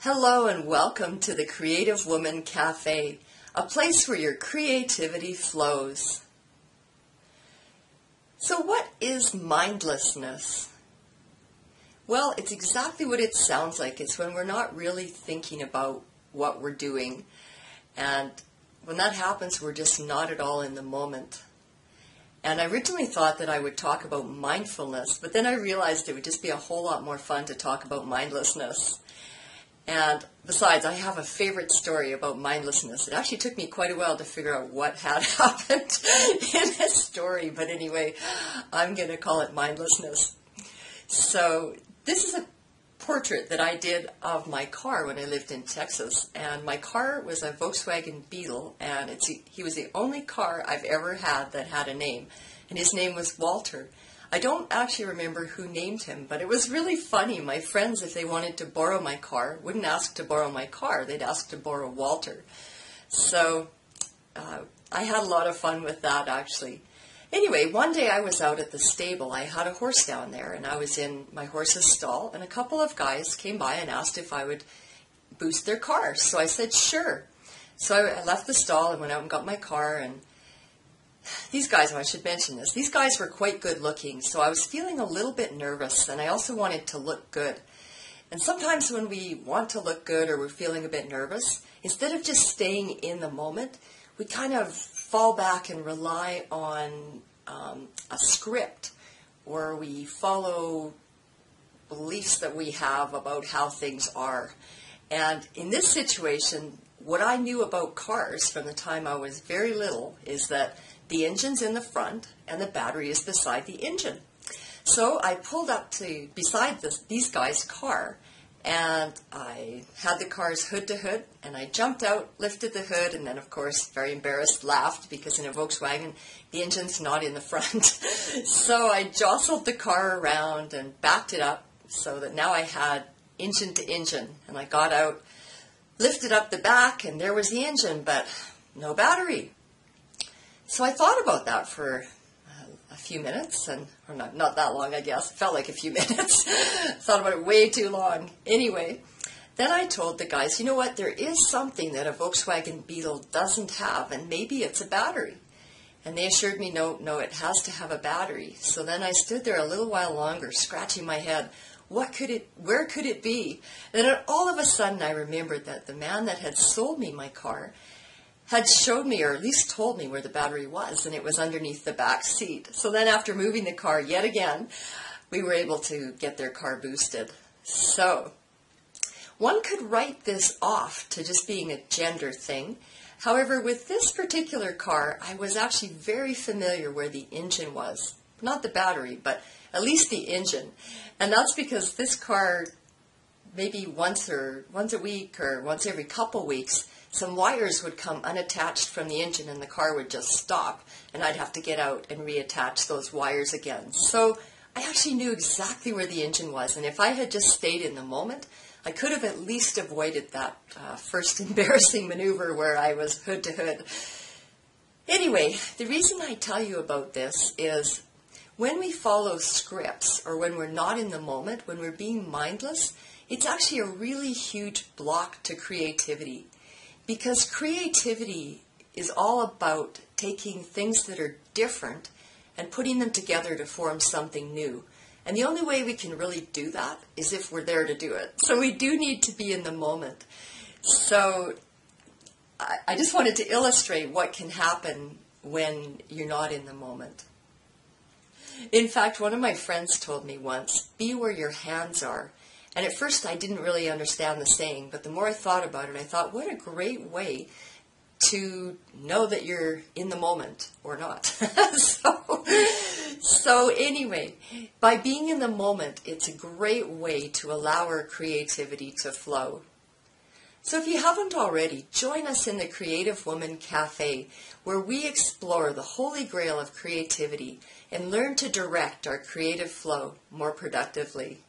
Hello and welcome to the Creative Woman Cafe, a place where your creativity flows. So what is mindlessness? Well, it's exactly what it sounds like. It's when we're not really thinking about what we're doing. And when that happens, we're just not at all in the moment. And I originally thought that I would talk about mindfulness, but then I realized it would just be a whole lot more fun to talk about mindlessness. And besides, I have a favorite story about mindlessness. It actually took me quite a while to figure out what had happened in this story, but anyway, I'm going to call it mindlessness. So this is a portrait that I did of my car when I lived in Texas, and my car was a Volkswagen Beetle, and he was the only car I've ever had that had a name, and his name was Walter. I don't actually remember who named him, but it was really funny. My friends, if they wanted to borrow my car, wouldn't ask to borrow my car. They'd ask to borrow Walter. So I had a lot of fun with that, actually. Anyway, one day I was out at the stable. I had a horse down there, and I was in my horse's stall, and a couple of guys came by and asked if I would boost their car. So I said, sure. So I left the stall and went out and got my car, and these guys, I should mention this, these guys were quite good looking, so I was feeling a little bit nervous, and I also wanted to look good. And sometimes when we want to look good or we're feeling a bit nervous, instead of just staying in the moment, we kind of fall back and rely on a script, or we follow beliefs that we have about how things are. And in this situation, what I knew about cars from the time I was very little is that the engine's in the front and the battery is beside the engine. So I pulled up to beside these guys' car, and I had the car's hood to hood, and I jumped out, lifted the hood, and then of course, very embarrassed, laughed, because in a Volkswagen, the engine's not in the front. So I jostled the car around and backed it up so that now I had engine to engine, and I got out, lifted up the back, and there was the engine, but no battery. So I thought about that for a few minutes, or not that long, I guess. It felt like a few minutes. Thought about it way too long. Anyway, then I told the guys, you know what, there is something that a Volkswagen Beetle doesn't have, and maybe it's a battery. And they assured me, no, it has to have a battery. So then I stood there a little while longer, scratching my head. Where could it be? And then all of a sudden I remembered that the man that had sold me my car had showed me, or at least told me, where the battery was, and it was underneath the back seat. So then after moving the car yet again, we were able to get their car boosted. So one could write this off to just being a gender thing. However, with this particular car, I was actually very familiar where the engine was. Not the battery, but at least the engine. And that's because this car, maybe once a week or once every couple weeks, some wires would come unattached from the engine and the car would just stop, and I'd have to get out and reattach those wires again. So I actually knew exactly where the engine was, and if I had just stayed in the moment, I could have at least avoided that first embarrassing maneuver where I was hood to hood. Anyway, the reason I tell you about this is when we follow scripts, or when we're not in the moment, when we're being mindless, it's actually a really huge block to creativity. Because creativity is all about taking things that are different and putting them together to form something new. And the only way we can really do that is if we're there to do it. So we do need to be in the moment. So I just wanted to illustrate what can happen when you're not in the moment. In fact, one of my friends told me once, be where your hands are. And at first I didn't really understand the saying, but the more I thought about it, I thought, what a great way to know that you're in the moment or not. So anyway, by being in the moment, it's a great way to allow our creativity to flow. So if you haven't already, join us in the Creative Woman Cafe, where we explore the holy grail of creativity and learn to direct our creative flow more productively.